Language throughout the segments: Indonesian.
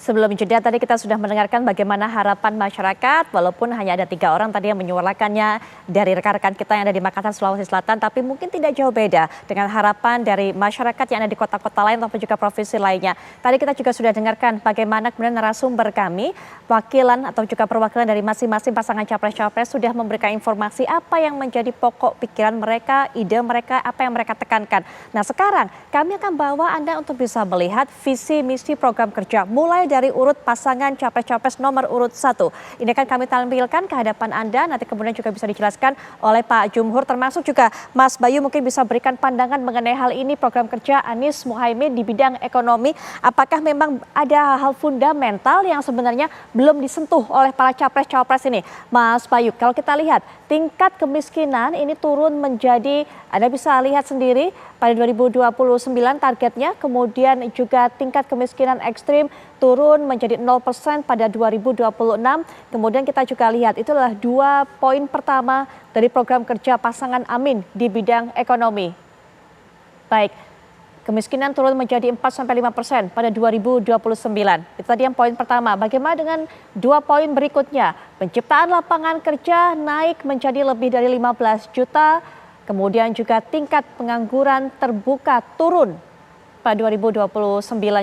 Sebelum jeda tadi kita sudah mendengarkan bagaimana harapan masyarakat, walaupun hanya ada 3 orang tadi yang menyuarakannya dari rekan-rekan kita yang ada di Makassar, Sulawesi Selatan, tapi mungkin tidak jauh beda dengan harapan dari masyarakat yang ada di kota-kota lain ataupun juga provinsi lainnya. Tadi kita juga sudah dengarkan bagaimana kemudian narasumber kami, wakilan atau juga perwakilan dari masing-masing pasangan capres-capres sudah memberikan informasi apa yang menjadi pokok pikiran mereka, ide mereka, apa yang mereka tekankan. Nah sekarang kami akan bawa Anda untuk bisa melihat visi misi program kerja mulai dari urut pasangan capres-capres nomor urut 1. Ini akan kami tampilkan ke hadapan Anda, nanti kemudian juga bisa dijelaskan oleh Pak Jumhur, termasuk juga Mas Bayu mungkin bisa berikan pandangan mengenai hal ini program kerja Anies Muhaimin di bidang ekonomi. Apakah memang ada hal-hal fundamental yang sebenarnya belum disentuh oleh para capres-capres ini? Mas Bayu, kalau kita lihat tingkat kemiskinan ini turun menjadi, Anda bisa lihat sendiri pada 2029 targetnya, kemudian juga tingkat kemiskinan ekstrim turun menjadi 0% pada 2026. Kemudian kita juga lihat itu adalah 2 poin pertama dari program kerja pasangan Amin di bidang ekonomi. Baik, kemiskinan turun menjadi 4-5% pada 2029. Itu tadi yang poin pertama. Bagaimana dengan 2 poin berikutnya? Penciptaan lapangan kerja naik menjadi lebih dari 15 juta. Kemudian juga tingkat pengangguran terbuka turun pada 2029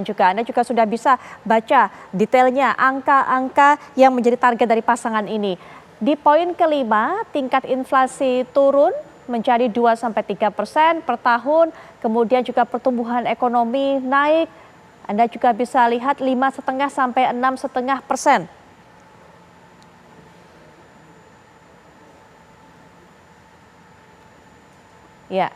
juga. Anda juga sudah bisa baca detailnya angka-angka yang menjadi target dari pasangan ini. Di poin kelima, tingkat inflasi turun menjadi 2-3% per tahun. Kemudian juga pertumbuhan ekonomi naik. Anda juga bisa lihat 5,5-6,5%. Ya,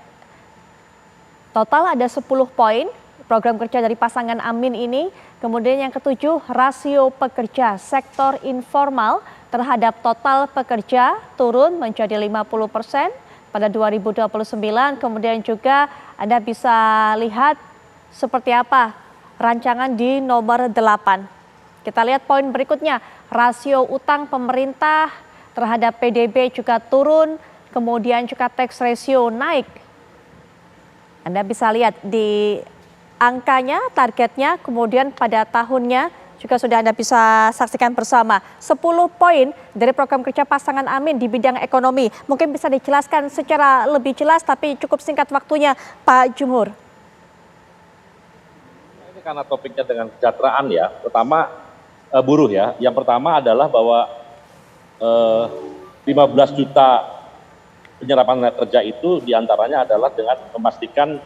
total ada 10 poin program kerja dari pasangan Amin ini. Kemudian yang ketujuh, rasio pekerja sektor informal terhadap total pekerja turun menjadi 50% pada 2029. Kemudian juga Anda bisa lihat seperti apa rancangan di nomor 8. Kita lihat poin berikutnya, rasio utang pemerintah terhadap PDB juga turun. Kemudian juga tax ratio naik. Anda bisa lihat di angkanya, targetnya, kemudian pada tahunnya juga sudah Anda bisa saksikan bersama. 10 poin dari program kerja pasangan Amin di bidang ekonomi. Mungkin bisa dijelaskan secara lebih jelas tapi cukup singkat waktunya Pak Jumhur. Ini karena topiknya dengan kesejahteraan ya, pertama buruh ya. Yang pertama adalah bahwa 15 juta penyerapan kerja itu diantaranya adalah dengan memastikan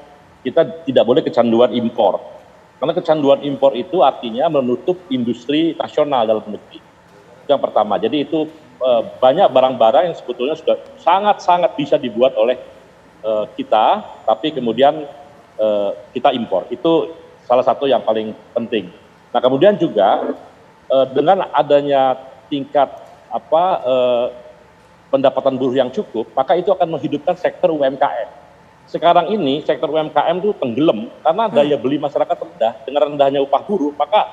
kita tidak boleh kecanduan impor. Karena kecanduan impor itu artinya menutup industri nasional dalam negeri. Itu yang pertama. Jadi itu banyak barang-barang yang sebetulnya sudah sangat-sangat bisa dibuat oleh kita, tapi kemudian kita impor. Itu salah satu yang paling penting. Nah kemudian juga dengan adanya tingkat pendapatan buruh yang cukup, maka itu akan menghidupkan sektor UMKM. Sekarang ini sektor UMKM itu tenggelam karena daya beli masyarakat rendah. Dengan rendahnya upah buruh, maka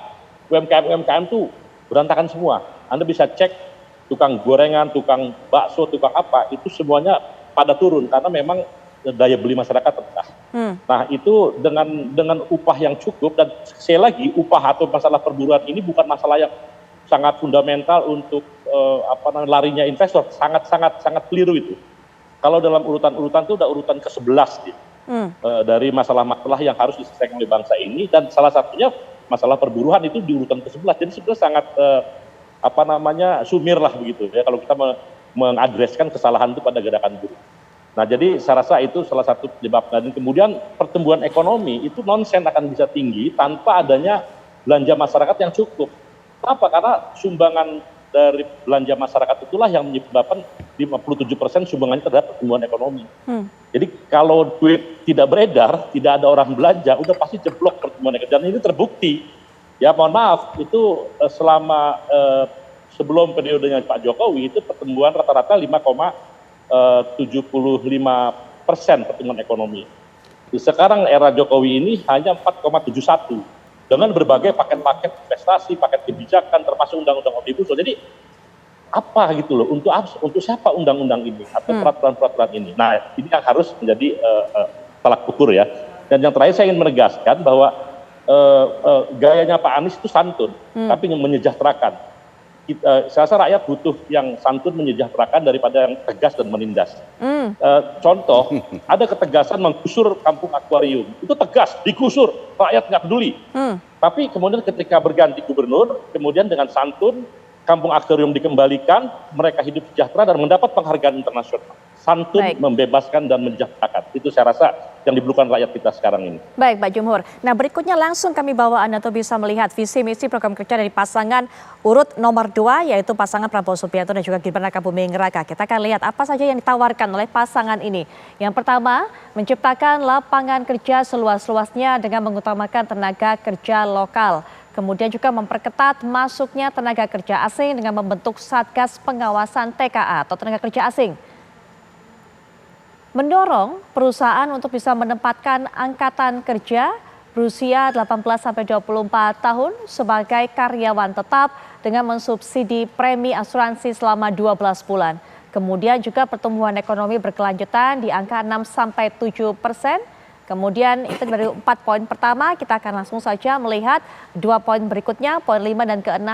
UMKM itu berantakan semua. Anda bisa cek tukang gorengan, tukang bakso, tukang apa, itu semuanya pada turun karena memang daya beli masyarakat rendah. Nah itu dengan upah yang cukup, dan sekali lagi upah atau masalah perburuan ini bukan masalah yang sangat fundamental untuk larinya investor, sangat keliru itu. Kalau dalam urutan-urutan itu udah urutan ke-11 gitu, dari masalah-masalah yang harus diselesaikan oleh bangsa ini, dan salah satunya masalah perburuan itu di urutan ke-11. Jadi sebenarnya sangat sumir lah begitu ya kalau kita mengadreskan kesalahan itu pada gerakan buruh. Nah jadi saya rasa itu salah satu penyebab. Dan kemudian pertumbuhan ekonomi itu nonsen akan bisa tinggi tanpa adanya belanja masyarakat yang cukup. Apa? Karena sumbangan dari belanja masyarakat itulah yang menyebabkan 57% sumbangannya terhadap pertumbuhan ekonomi. Jadi kalau duit tidak beredar, tidak ada orang belanja, udah pasti jeblok pertumbuhan ekonomi. Dan ini terbukti. Ya mohon maaf, itu selama sebelum periodenya Pak Jokowi itu pertumbuhan rata-rata 5,75% pertumbuhan ekonomi. Sekarang era Jokowi ini hanya 4,71. Dengan berbagai paket-paket investasi, paket kebijakan, termasuk undang-undang omnibus law. Jadi apa gitu loh, untuk siapa undang-undang ini atau peraturan-peraturan ini? Nah ini yang harus menjadi tolak ukur ya. Dan yang terakhir saya ingin menegaskan bahwa gayanya Pak Anies itu santun, tapi menyejahterakan. Saya rasa rakyat butuh yang santun menyejahterakan daripada yang tegas dan menindas. Contoh, ada ketegasan menggusur kampung akuarium. Itu tegas, digusur, rakyat nggak peduli. Tapi kemudian ketika berganti gubernur, kemudian dengan santun, kampung akuarium dikembalikan, mereka hidup sejahtera dan mendapat penghargaan internasional. Santun, membebaskan dan menyejahterakan. Itu saya rasa yang diperlukan rakyat kita sekarang ini. Baik, Pak Jumhur. Nah, berikutnya langsung kami bawa Anda untuk bisa melihat visi misi program kerja dari pasangan urut nomor 2, yaitu pasangan Prabowo Subianto dan juga Gibran Rakabuming Raka. Kita akan lihat apa saja yang ditawarkan oleh pasangan ini. Yang pertama, menciptakan lapangan kerja seluas-luasnya dengan mengutamakan tenaga kerja lokal. Kemudian juga memperketat masuknya tenaga kerja asing dengan membentuk Satgas Pengawasan TKA atau tenaga kerja asing. Mendorong perusahaan untuk bisa menempatkan angkatan kerja berusia 18-24 tahun sebagai karyawan tetap dengan mensubsidi premi asuransi selama 12 bulan. Kemudian juga pertumbuhan ekonomi berkelanjutan di angka 6-7%. Kemudian itu dari 4 poin pertama, kita akan langsung saja melihat 2 poin berikutnya, poin 5 dan ke-6,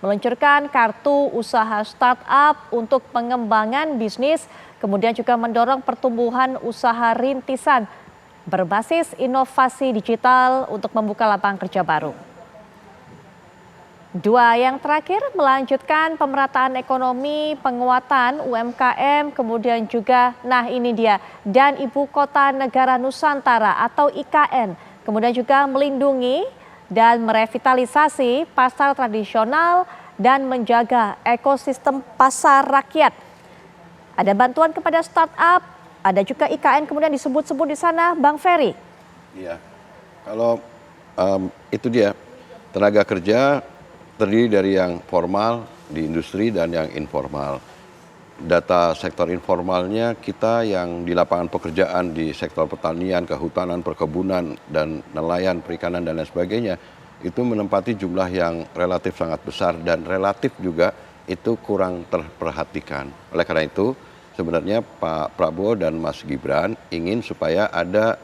meluncurkan kartu usaha startup untuk pengembangan bisnis, kemudian juga mendorong pertumbuhan usaha rintisan berbasis inovasi digital untuk membuka lapangan kerja baru. 2 yang terakhir, melanjutkan pemerataan ekonomi, penguatan UMKM, kemudian juga, nah ini dia, dan Ibu Kota Negara Nusantara atau IKN. Kemudian juga melindungi dan merevitalisasi pasar tradisional dan menjaga ekosistem pasar rakyat. Ada bantuan kepada startup, ada juga IKN kemudian disebut-sebut di sana, Bang Ferry. Iya, kalau itu dia, tenaga kerja terdiri dari yang formal di industri dan yang informal. Data sektor informalnya kita yang di lapangan pekerjaan di sektor pertanian, kehutanan, perkebunan, dan nelayan, perikanan, dan lain sebagainya, itu menempati jumlah yang relatif sangat besar dan relatif juga itu kurang terperhatikan. Oleh karena itu, sebenarnya Pak Prabowo dan Mas Gibran ingin supaya ada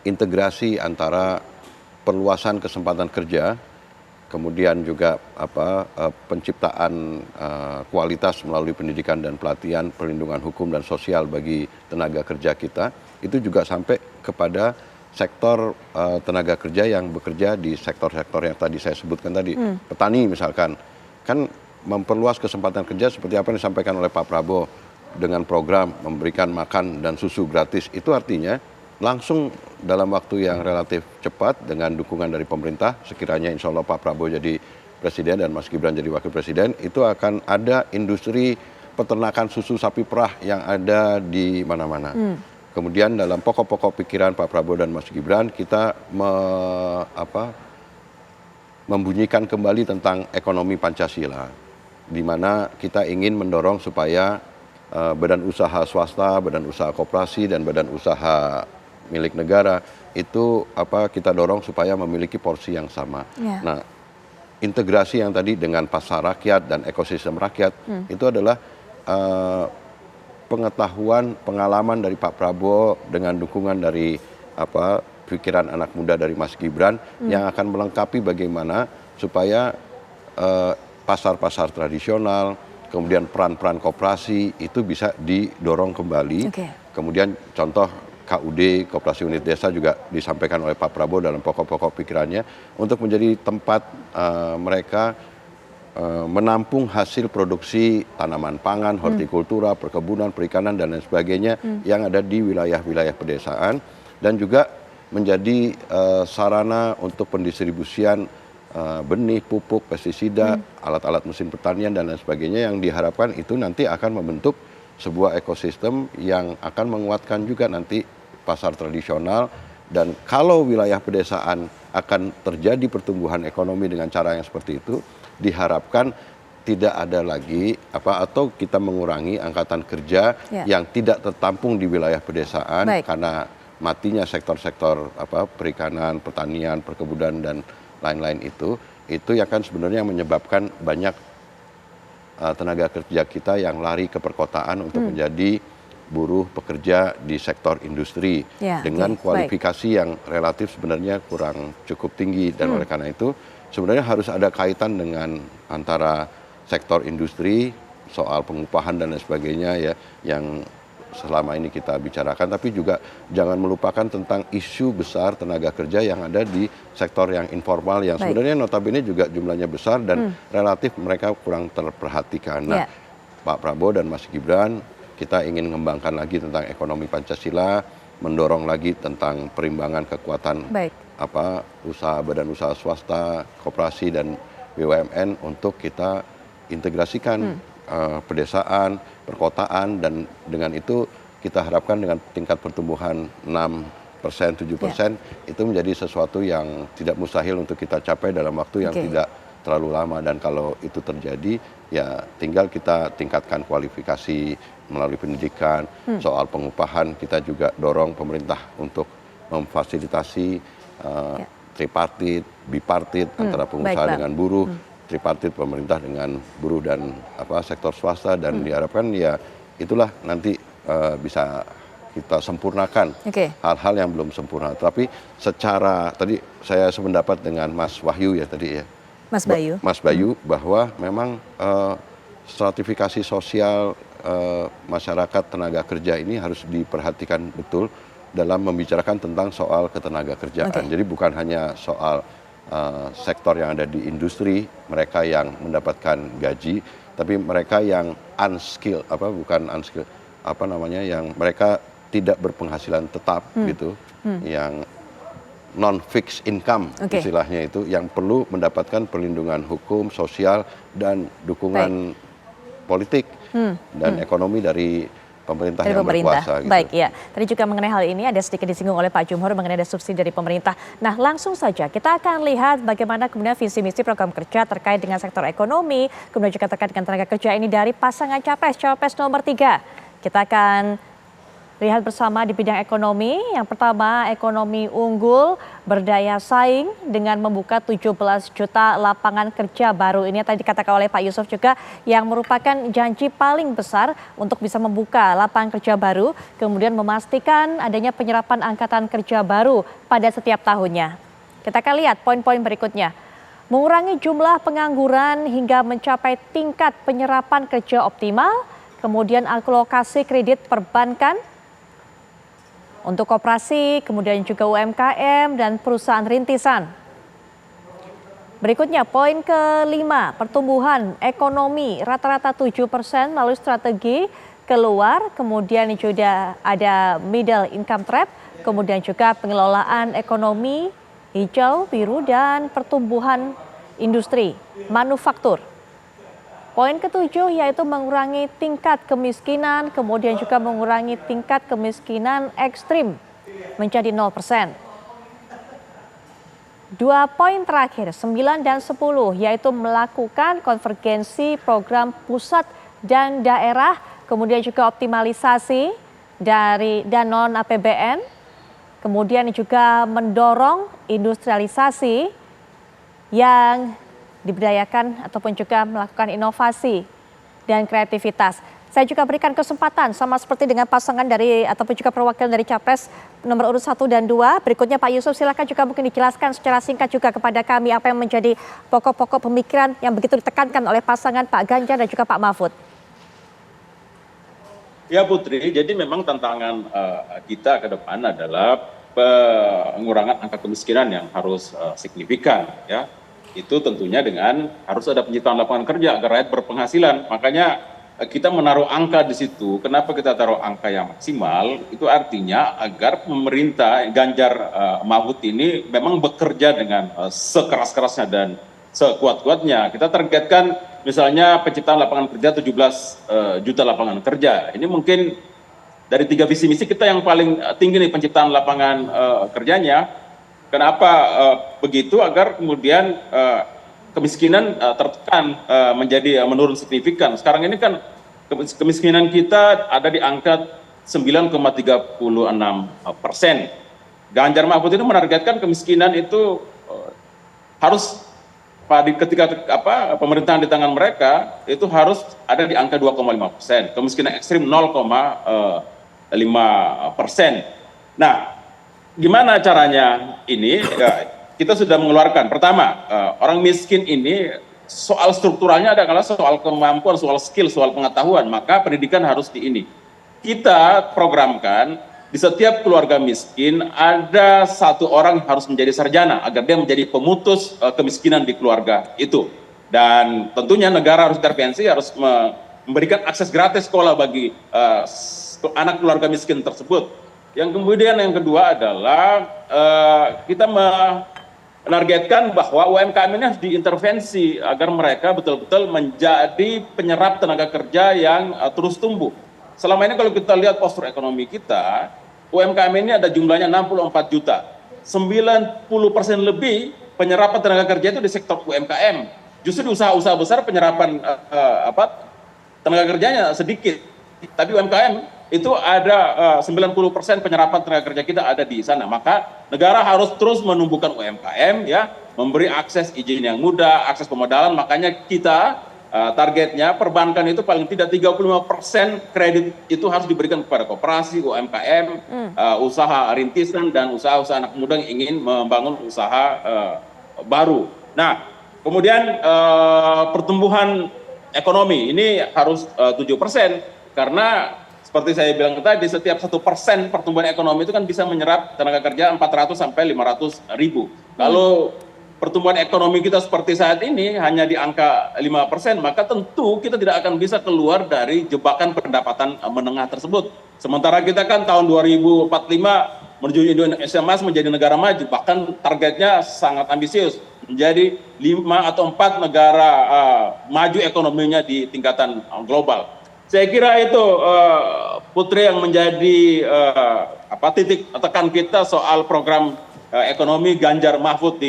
integrasi antara perluasan kesempatan kerja, kemudian juga penciptaan kualitas melalui pendidikan dan pelatihan, perlindungan hukum dan sosial bagi tenaga kerja kita, itu juga sampai kepada sektor tenaga kerja yang bekerja di sektor-sektor yang tadi saya sebutkan tadi. Petani misalkan, kan memperluas kesempatan kerja seperti apa yang disampaikan oleh Pak Prabowo dengan program memberikan makan dan susu gratis. Itu artinya langsung dalam waktu yang relatif cepat dengan dukungan dari pemerintah, sekiranya insya Allah Pak Prabowo jadi presiden dan Mas Gibran jadi wakil presiden, itu akan ada industri peternakan susu sapi perah yang ada di mana-mana. Kemudian dalam pokok-pokok pikiran Pak Prabowo dan Mas Gibran, kita membunyikan kembali tentang ekonomi Pancasila, di mana kita ingin mendorong supaya badan usaha swasta, badan usaha koperasi, dan badan usaha milik negara itu kita dorong supaya memiliki porsi yang sama. Nah, integrasi yang tadi dengan pasar rakyat dan ekosistem rakyat itu adalah pengetahuan, pengalaman dari Pak Prabowo dengan dukungan dari pikiran anak muda dari Mas Gibran yang akan melengkapi bagaimana supaya pasar-pasar tradisional, kemudian peran-peran koperasi itu bisa didorong kembali. Kemudian contoh KUD, Koperasi Unit Desa juga disampaikan oleh Pak Prabowo dalam pokok-pokok pikirannya untuk menjadi tempat mereka menampung hasil produksi tanaman pangan, hortikultura, perkebunan, perikanan, dan lain sebagainya yang ada di wilayah-wilayah pedesaan, dan juga menjadi sarana untuk pendistribusian benih, pupuk, pestisida, alat-alat mesin pertanian, dan lain sebagainya yang diharapkan itu nanti akan membentuk sebuah ekosistem yang akan menguatkan juga nanti pasar tradisional. Dan kalau wilayah pedesaan akan terjadi pertumbuhan ekonomi dengan cara yang seperti itu, diharapkan tidak ada lagi atau kita mengurangi angkatan kerja yang tidak tertampung di wilayah pedesaan karena matinya sektor-sektor perikanan, pertanian, perkebunan, dan lain-lain itu yang kan sebenarnya menyebabkan banyak tenaga kerja kita yang lari ke perkotaan untuk menjadi buruh pekerja di sektor industri Ya, dengan oke, baik. kualifikasi yang relatif sebenarnya kurang cukup tinggi, dan oleh karena itu sebenarnya harus ada kaitan dengan antara sektor industri, soal pengupahan dan lain sebagainya ya, yang selama ini kita bicarakan, tapi juga jangan melupakan tentang isu besar tenaga kerja yang ada di sektor yang informal yang Baik. sebenarnya notabene juga jumlahnya besar dan relatif mereka kurang terperhatikan. Nah, Ya. Pak Prabowo dan Mas Gibran, kita ingin mengembangkan lagi tentang ekonomi Pancasila, mendorong lagi tentang perimbangan kekuatan Baik. usaha, badan usaha swasta, koperasi dan BUMN untuk kita integrasikan pedesaan, perkotaan, dan dengan itu kita harapkan dengan tingkat pertumbuhan 6%, 7% itu menjadi sesuatu yang tidak mustahil untuk kita capai dalam waktu yang Oke. tidak terlalu lama, dan kalau itu terjadi ya tinggal kita tingkatkan kualifikasi melalui pendidikan. Soal pengupahan kita juga dorong pemerintah untuk memfasilitasi tripartit, bipartit antara pengusaha baik, Bang. dengan buruh, tripartit pemerintah dengan buruh dan sektor swasta, dan diharapkan ya itulah nanti bisa kita sempurnakan Oke. hal-hal yang belum sempurna. Tapi secara tadi saya sependapat dengan Mas Wahyu ya tadi ya. Mas Bayu. Mas Bayu bahwa memang stratifikasi sosial masyarakat tenaga kerja ini harus diperhatikan betul dalam membicarakan tentang soal ketenaga kerjaan. Oke. Jadi bukan hanya soal sektor yang ada di industri, mereka yang mendapatkan gaji, tapi mereka yang unskilled, bukan unskilled, yang mereka tidak berpenghasilan tetap gitu, yang non fixed income Oke. istilahnya itu, yang perlu mendapatkan perlindungan hukum, sosial dan dukungan politik dan ekonomi dari pemerintah Dari yang pemerintah. berkuasa gitu. Baik, ya. Tadi juga mengenai hal ini ada sedikit disinggung oleh Pak Jumhur mengenai ada subsidi dari pemerintah. Nah, langsung saja kita akan lihat bagaimana kemudian visi misi program kerja terkait dengan sektor ekonomi, kemudian juga terkait dengan tenaga kerja ini dari pasangan cawapres nomor 3. Kita akan lihat bersama di bidang ekonomi. Yang pertama, ekonomi unggul berdaya saing dengan membuka 17 juta lapangan kerja baru. Ini yang tadi dikatakan oleh Pak Yusuf juga, yang merupakan janji paling besar untuk bisa membuka lapangan kerja baru, kemudian memastikan adanya penyerapan angkatan kerja baru pada setiap tahunnya. Kita akan lihat poin-poin berikutnya. Mengurangi jumlah pengangguran hingga mencapai tingkat penyerapan kerja optimal, kemudian alokasi kredit perbankan untuk koperasi, kemudian juga UMKM dan perusahaan rintisan. Berikutnya poin kelima, pertumbuhan ekonomi rata-rata 7% melalui strategi keluar, kemudian juga ada middle income trap, kemudian juga pengelolaan ekonomi hijau, biru, dan pertumbuhan industri, manufaktur. Poin ketujuh yaitu mengurangi tingkat kemiskinan, kemudian juga mengurangi tingkat kemiskinan ekstrim menjadi 0%. Dua poin terakhir, 9 dan 10, yaitu melakukan konvergensi program pusat dan daerah, kemudian juga optimalisasi dari dan non APBN, kemudian juga mendorong industrialisasi yang diberdayakan ataupun juga melakukan inovasi dan kreativitas. Saya juga berikan kesempatan sama seperti dengan pasangan dari ataupun juga perwakilan dari Capres nomor urut 1 dan 2. Berikutnya Pak Yusuf, silakan juga mungkin dijelaskan secara singkat juga kepada kami apa yang menjadi pokok-pokok pemikiran yang begitu ditekankan oleh pasangan Pak Ganjar dan juga Pak Mahfud. Ya Putri, jadi memang tantangan kita ke depan adalah pengurangan angka kemiskinan yang harus signifikan ya. Itu tentunya dengan harus ada penciptaan lapangan kerja agar rakyat berpenghasilan. Makanya kita menaruh angka di situ. Kenapa kita taruh angka yang maksimal? Itu artinya agar pemerintah Ganjar Mahfud ini memang bekerja dengan sekeras-kerasnya dan sekuat-kuatnya. Kita targetkan misalnya penciptaan lapangan kerja 17 juta lapangan kerja. Ini mungkin dari 3 visi misi kita yang paling tinggi nih penciptaan lapangan kerjanya. Kenapa begitu? Agar kemudian kemiskinan tertekan menjadi menurun signifikan. Sekarang ini kan kemiskinan kita ada di angka 9,36%. Ganjar Mahfud itu menargetkan kemiskinan itu harus ketika pemerintahan di tangan mereka itu harus ada di angka 2,5%. Kemiskinan ekstrim 0,7%. Nah, gimana caranya ini? Ya, kita sudah mengeluarkan. Pertama, orang miskin ini soal strukturalnya adalah soal kemampuan, soal skill, soal pengetahuan. Maka pendidikan harus kita programkan di setiap keluarga miskin ada satu orang yang harus menjadi sarjana agar dia menjadi pemutus kemiskinan di keluarga itu. Dan tentunya negara harus intervensi, harus memberikan akses gratis sekolah bagi anak keluarga miskin tersebut. Yang kemudian yang kedua adalah kita menargetkan bahwa UMKM ini harus diintervensi agar mereka betul-betul menjadi penyerap tenaga kerja yang terus tumbuh. Selama ini kalau kita lihat postur ekonomi kita, UMKM ini ada jumlahnya 64 juta. 90% lebih penyerapan tenaga kerja itu di sektor UMKM. Justru di usaha-usaha besar penyerapan tenaga kerjanya sedikit. Tapi UMKM itu ada 90% penyerapan tenaga kerja kita ada di sana. Maka negara harus terus menumbuhkan UMKM, ya, memberi akses izin yang mudah, akses pemodalan. Makanya kita targetnya perbankan itu paling tidak 35% kredit itu harus diberikan kepada koperasi, UMKM, usaha rintisan dan usaha-usaha anak muda yang ingin membangun usaha baru. Nah, kemudian pertumbuhan ekonomi ini harus 7%, karena seperti saya bilang tadi, setiap 1% pertumbuhan ekonomi itu kan bisa menyerap tenaga kerja 400 sampai 500 ribu. Kalau pertumbuhan ekonomi kita seperti saat ini hanya di angka 5%, maka tentu kita tidak akan bisa keluar dari jebakan pendapatan menengah tersebut. Sementara kita kan tahun 2045 menuju Indonesia Emas menjadi negara maju, bahkan targetnya sangat ambisius, menjadi 5 atau 4 negara maju ekonominya di tingkatan global. Saya kira itu Putri yang menjadi titik tekan kita soal program ekonomi Ganjar Mahfud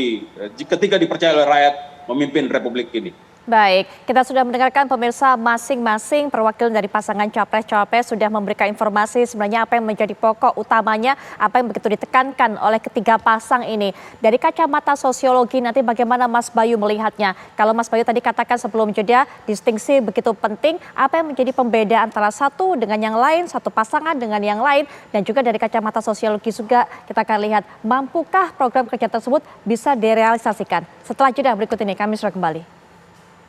ketika dipercaya oleh rakyat memimpin Republik ini. Baik, kita sudah mendengarkan pemirsa masing-masing perwakilan dari pasangan capres-cawapres sudah memberikan informasi sebenarnya apa yang menjadi pokok utamanya, apa yang begitu ditekankan oleh ketiga pasang ini. Dari kacamata sosiologi nanti bagaimana Mas Bayu melihatnya? Kalau Mas Bayu tadi katakan sebelum jeda, distingsi begitu penting, apa yang menjadi pembeda antara satu dengan yang lain, satu pasangan dengan yang lain, dan juga dari kacamata sosiologi juga kita akan lihat mampukah program kerja tersebut bisa direalisasikan. Setelah jeda berikut ini kami sudah kembali.